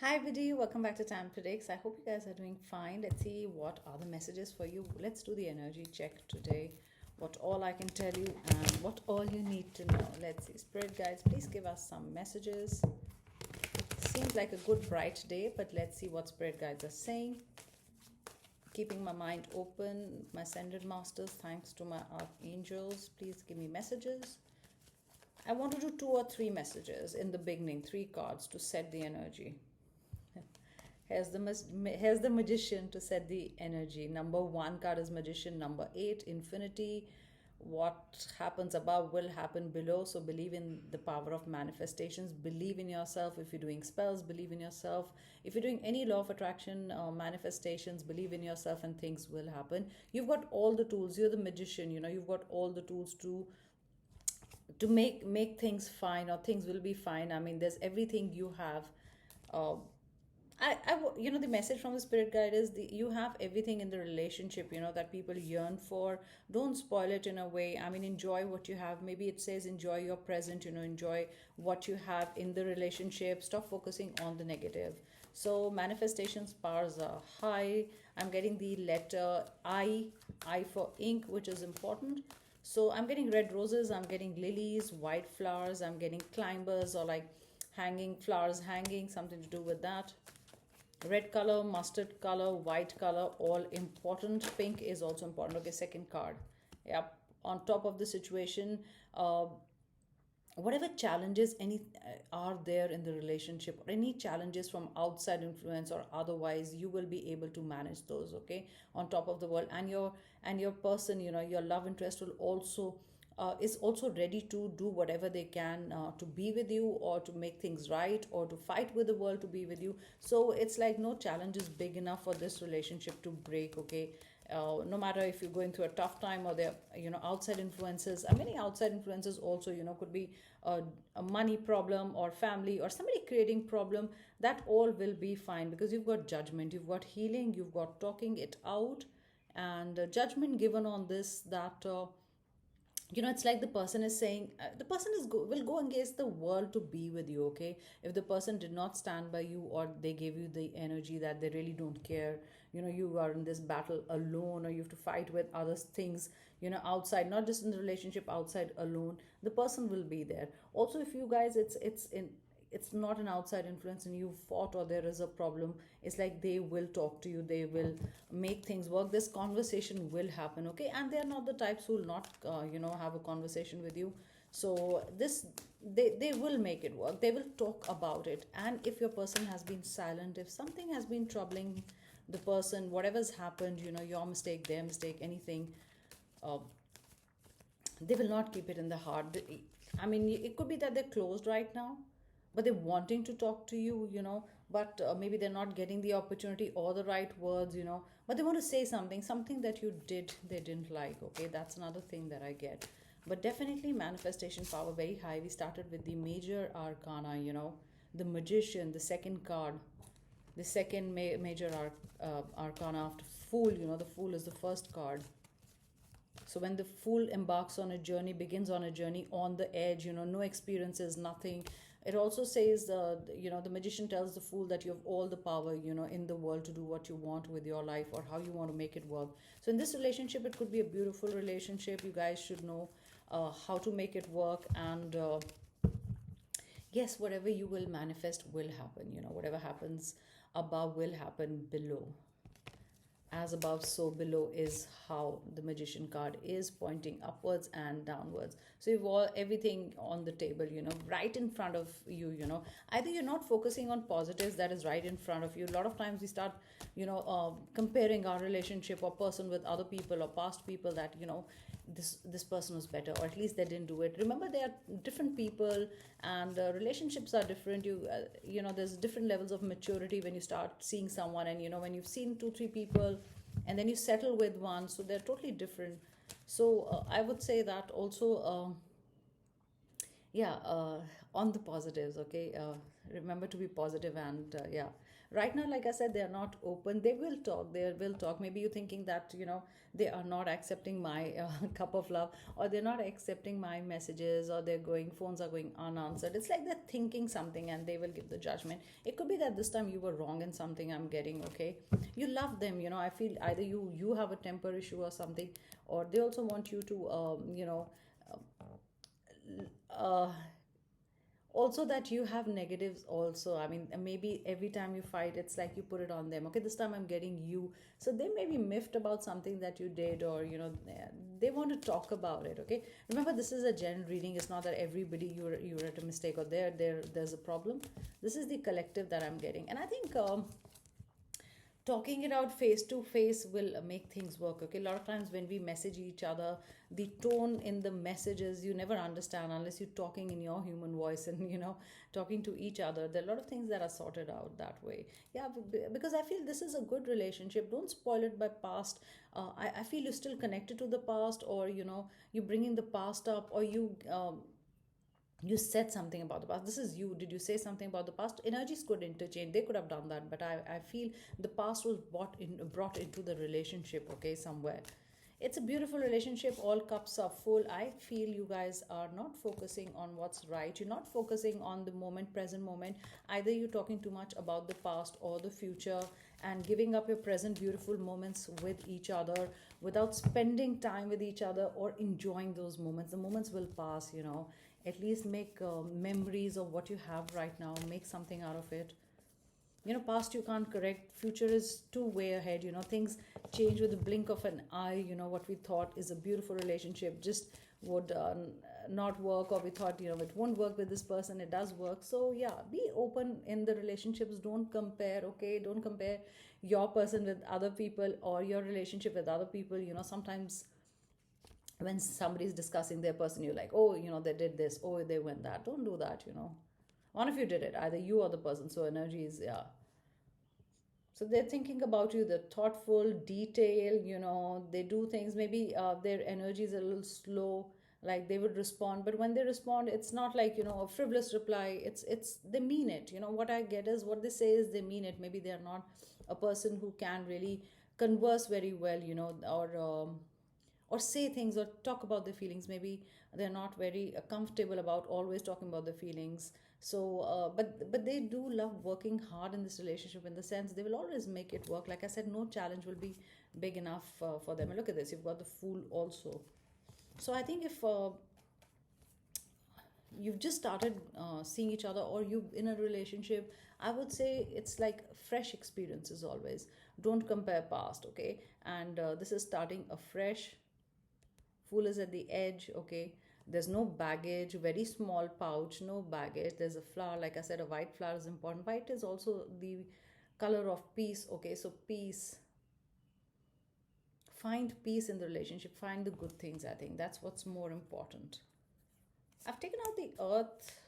Hi, Vidhi. Welcome back to Tam Predicts. I hope you guys are doing fine. Let's see what are the messages for you. Let's do the energy check today. What all I can tell you and what all you need to know. Let's see. Spirit guides, please give us some messages. Seems like a good, bright day, but let's see what spirit guides are saying. Keeping my mind open, my ascended masters, thanks to my archangels. Please give me messages. I want to do two or three messages in the beginning, three cards to set the energy. Here's the magician to set the energy. Number one card is magician. Number eight, infinity. What happens above will happen below. So believe in the power of manifestations. Believe in yourself. If you're doing spells, believe in yourself. If you're doing any law of attraction manifestations, believe in yourself and things will happen. You've got all the tools. You're the magician. You've got all the tools to make things fine, or things will be fine. I mean, there's everything you have. Uh, the message from the spirit guide is you have everything in the relationship, that people yearn for. Don't spoil it in a way. I mean, enjoy what you have. Maybe it says enjoy your present, enjoy what you have in the relationship. Stop focusing on the negative. So manifestations powers are high. I'm getting the letter I for ink, which is important. So I'm getting red roses, I'm getting lilies, white flowers, I'm getting climbers, or like hanging flowers, hanging, something to do with that. Red color, mustard color, white color, all important. Pink is also important. Okay, second card. Yep. On top of the situation, uh, whatever challenges any are there in the relationship, or any challenges from outside influence or otherwise, you will be able to manage those. Okay, on top of the world, and your person, your love interest will also is also ready to do whatever they can to be with you, or to make things right, or to fight with the world to be with you. So it's like no challenge is big enough for this relationship to break. Okay, no matter if you're going through a tough time, or there outside influences. Many outside influences also could be a money problem, or family, or somebody creating problem. That all will be fine, because you've got judgment, you've got healing, you've got talking it out, and judgment given on this, that it's like the person is saying, the person will go against the world to be with you. Okay, if the person did not stand by you, or they gave you the energy that they really don't care, you are in this battle alone, or you have to fight with other things, outside, not just in the relationship, outside alone, the person will be there. Also, if you guys, it's not an outside influence and you fought, or there is a problem, it's like they will talk to you, they will make things work, this conversation will happen. Okay, and they're not the types who will not have a conversation with you. So this, they will make it work, they will talk about it. And if your person has been silent, if something has been troubling the person, whatever's happened, your mistake, their mistake, anything, uh, they will not keep it in the heart. I mean, it could be that they're closed right now, but they're wanting to talk to you, but maybe they're not getting the opportunity or the right words, but they want to say something that you did they didn't like. Okay, that's another thing that I get. But definitely manifestation power very high. We started with the major arcana, the magician, the second card, the second major arcana after fool. The fool is the first card. So when the fool embarks on a journey, begins on a journey on the edge, no experiences, nothing. It also says, the magician tells the fool that you have all the power, in the world to do what you want with your life, or how you want to make it work. So in this relationship, it could be a beautiful relationship. You guys should know how to make it work. And yes, whatever you will manifest will happen. Whatever happens above will happen below. As above, so below is how the magician card is pointing upwards and downwards. So you've all everything on the table, right in front of you. Either you're not focusing on positives, that is right in front of you. A lot of times we start comparing our relationship or person with other people or past people, that this person was better, or at least they didn't do it. Remember, they are different people, and relationships are different. There's different levels of maturity when you start seeing someone, and when you've seen two three people, and then you settle with one, so they're totally different. So I would say that also, yeah, on the positives. Okay, remember to be positive. And yeah, right now, like I said, they are not open. They will talk, they will talk. Maybe you're thinking that, they are not accepting my cup of love, or they're not accepting my messages, or phones are going unanswered. It's like they're thinking something and they will give the judgment. It could be that this time you were wrong in something, I'm getting. Okay, you love them. I feel either you have a temper issue or something, or they also want you to uh, also that you have negatives also. I mean, maybe every time you fight, it's like you put it on them. Okay, this time I'm getting you. So they may be miffed about something that you did, or they want to talk about it. Okay, remember, this is a general reading. It's not that everybody you're at a mistake, or there's a problem. This is the collective that I'm getting. And I think talking it out face to face will make things work. Okay, a lot of times when we message each other, the tone in the messages you never understand unless you're talking in your human voice, and talking to each other. There are a lot of things that are sorted out that way. Yeah, because I feel this is a good relationship. Don't spoil it by past. I feel you're still connected to the past, or you're bringing the past up, or you said something about the past. This is you. Did you say something about the past? Energies could interchange. They could have done that, but I feel the past was brought into the relationship. Okay, somewhere. It's a beautiful relationship. All cups are full. I feel you guys are not focusing on what's right. You're not focusing on the moment, present moment. Either you're talking too much about the past or the future, and giving up your present beautiful moments with each other without spending time with each other or enjoying those moments. The moments will pass. At least make memories of what you have right now. Make something out of it. Past you can't correct. Future is too way ahead. Things change with the blink of an eye. What we thought is a beautiful relationship just would not work, or we thought it won't work with this person, it does work. So yeah, be open in the relationships. Don't compare. Okay, don't compare your person with other people, or your relationship with other people. Sometimes when somebody's discussing their person, you're like, oh, they did this, oh, they went that. Don't do that. One of you did it, either you or the person. So energy is, yeah. So they're thinking about you. They're thoughtful, detailed. They do things. Maybe their energy is a little slow. Like they would respond, but when they respond, it's not like a frivolous reply. It's they mean it. What I get is what they say is they mean it. Maybe they're not a person who can really converse very well. Or say things or talk about their feelings. Maybe they're not very comfortable about always talking about their feelings. So but they do love working hard in this relationship, in the sense they will always make it work. Like I said, no challenge will be big enough for them. And look at this, you've got the Fool also. So I think if you've just started seeing each other, or you in a relationship, I would say it's like fresh experiences always. Don't compare past. Okay, and this is starting afresh. Fool is at the edge. Okay, there's no baggage. Very small pouch, no baggage. There's a flower. Like I said, a white flower is important. White is also the color of peace. Okay, so peace. Find peace in the relationship. Find the good things. I think that's what's more important. I've taken out the Earth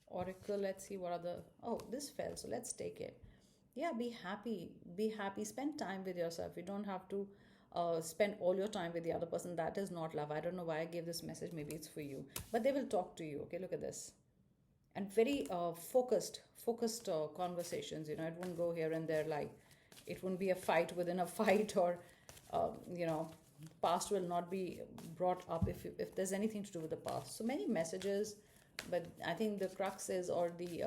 Oracle. Let's see what other. Oh, this fell, so let's take it. Yeah, be happy. Be happy. Spend time with yourself. You don't have to spend all your time with the other person. That is not love. I don't know why I gave this message. Maybe it's for you, but they will talk to you. Okay, look at this. And very focused conversations. It won't go here and there. Like, it won't be a fight within a fight, or you know past will not be brought up if there's anything to do with the past. So many messages, but I think the crux is, or the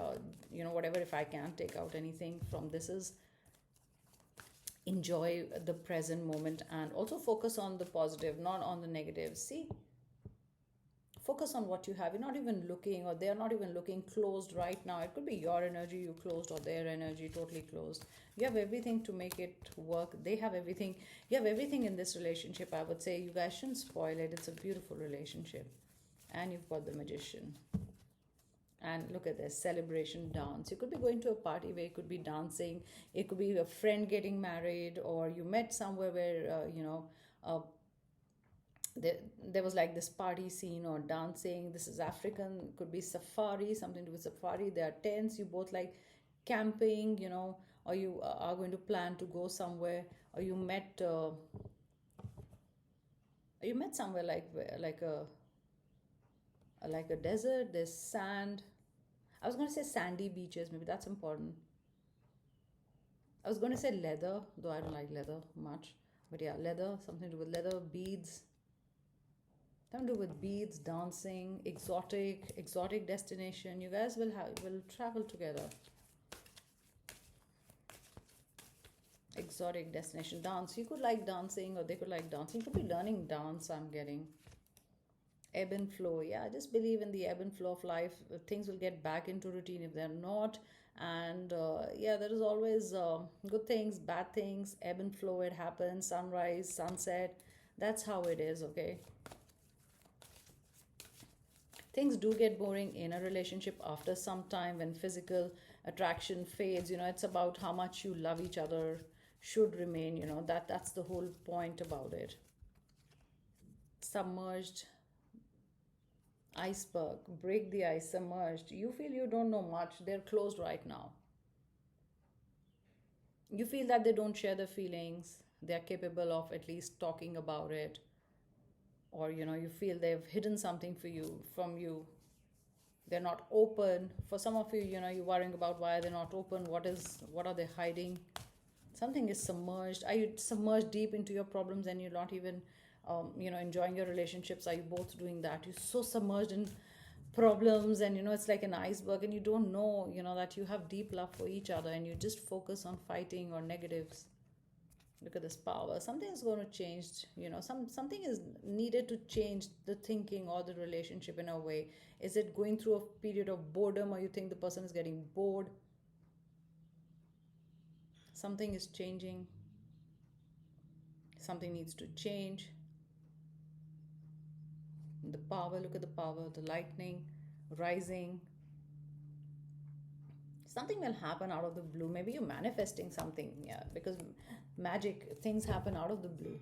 whatever, if I can take out anything from this, is enjoy the present moment, and also focus on the positive, not on the negative. See, focus on what you have. You're not even looking, or they're not even looking, closed right now. It could be your energy you closed, or their energy totally closed. You have everything to make it work. They have everything. You have everything in this relationship. I would say you guys shouldn't spoil it. It's a beautiful relationship. And you've got the Magician. And look at this, celebration dance. You could be going to a party where you could be dancing. It could be a friend getting married, or you met somewhere where uh, there was like this party scene or dancing. This is African. Could be safari, something to do with safari. There are tents. You both like camping, or you are going to plan to go somewhere, or you met somewhere like a desert. There's sand. I was going to say sandy beaches, maybe that's important. I was going to say leather, though I don't like leather much. But yeah, leather, something to do with leather, beads, something to do with beads, dancing, exotic destination. You guys will travel together. Exotic destination, dance. You could like dancing, or they could like dancing. You could be learning dance. I'm getting ebb and flow. Yeah, I just believe in the ebb and flow of life. Things will get back into routine if they're not. And yeah, there is always good things, bad things, ebb and flow. It happens. Sunrise, sunset. That's how it is. Okay. Things do get boring in a relationship after some time when physical attraction fades. It's about how much you love each other should remain. That's the whole point about it. Submerged, iceberg, break the ice, submerged. You feel you don't know much, they're closed right now. You feel that they don't share their feelings, they're capable of at least talking about it. Or you feel they've hidden something from you. They're not open. For some of you, you're worrying about why they're not open. What are they hiding? Something is submerged. Are you submerged deep into your problems and you're not even enjoying your relationships? Are you both doing that? You're so submerged in problems, and it's like an iceberg, and you don't know that you have deep love for each other, and you just focus on fighting or negatives. Look at this power. Something is going to change. Something is needed to change the thinking or the relationship in a way. Is it going through a period of boredom, or you think the person is getting bored? Something is changing. Something needs to change. The power, look at the power, the lightning rising. Something will happen out of the blue. Maybe you're manifesting something. Yeah, because magic, things happen out of the blue.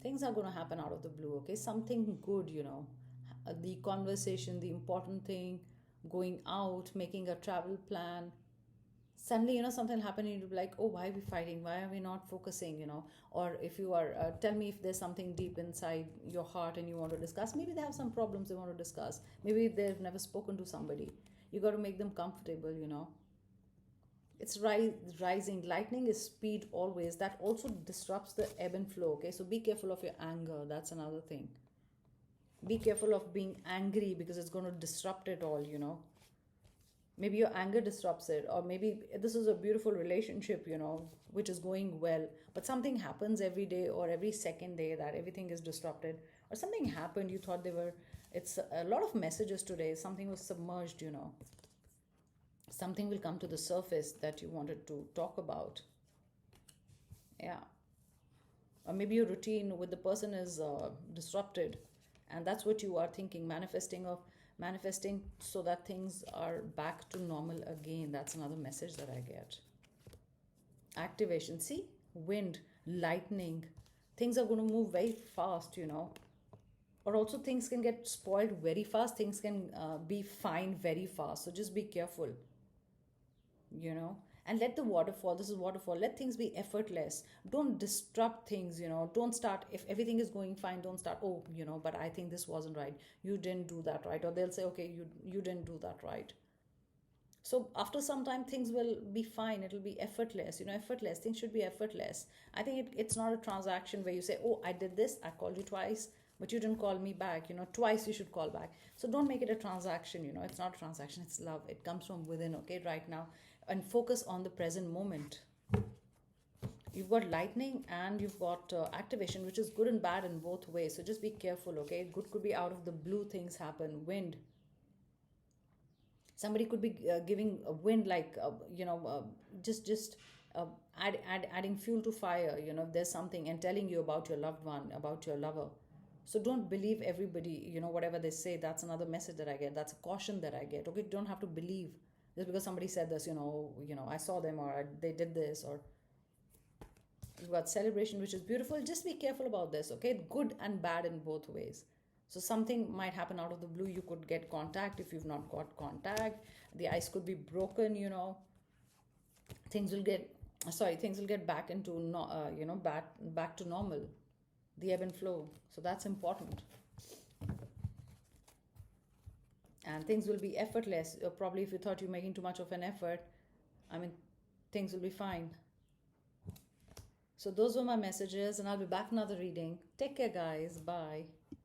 Things are going to happen out of the blue. Okay, something good. The conversation, the important thing, going out, making a travel plan. Suddenly something happened, and you'll be like, oh, why are we fighting? Why are we not focusing? Or if you are tell me if there's something deep inside your heart and you want to discuss. Maybe they have some problems they want to discuss. Maybe they've never spoken to somebody. You got to make them comfortable. It's rising. Lightning is speed always. That also disrupts the ebb and flow. Okay, so be careful of your anger. That's another thing. Be careful of being angry, because it's going to disrupt it all. Maybe your anger disrupts it, or maybe this is a beautiful relationship which is going well, but something happens every day or every second day that everything is disrupted. Or something happened, you thought they were, it's a lot of messages today, something was submerged. Something will come to the surface that you wanted to talk about. Yeah. Or maybe your routine with the person is disrupted, and that's what you are thinking, manifesting so that things are back to normal again. That's another message that I get. Activation. See, wind, lightning. Things are going to move very fast. Or also, things can get spoiled very fast. Things can be fine very fast. So just be careful. And let the waterfall, this is waterfall, let things be effortless. Don't disrupt things. Don't start, if everything is going fine, don't start, oh, but I think this wasn't right, you didn't do that right. Or they'll say, okay, you didn't do that right. So after some time, things will be fine. It'll be effortless. Effortless, things should be effortless. I think it's not a transaction where you say, oh, I did this, I called you twice, but you didn't call me back. Twice you should call back. So don't make it a transaction. It's not a transaction, it's love. It comes from within. Okay, right now. And focus on the present moment. You've got lightning and you've got activation, which is good and bad in both ways. So just be careful. Okay, good could be out of the blue, things happen. Wind, somebody could be giving a wind, like just adding fuel to fire. If there's something, and telling you about your loved one, about your lover. So don't believe everybody, whatever they say. That's another message that I get. That's a caution that I get. Okay, don't have to believe just because somebody said this. I saw them, or they did this. Or you've got celebration, which is beautiful. Just be careful about this. Okay, good and bad in both ways. So something might happen out of the blue. You could get contact if you've not got contact. The ice could be broken. Things will get back into back to normal, the ebb and flow. So that's important. and things will be effortless. Probably if you thought you're making too much of an effort, I mean, things will be fine. So those were my messages, and I'll be back another reading. Take care, guys. Bye.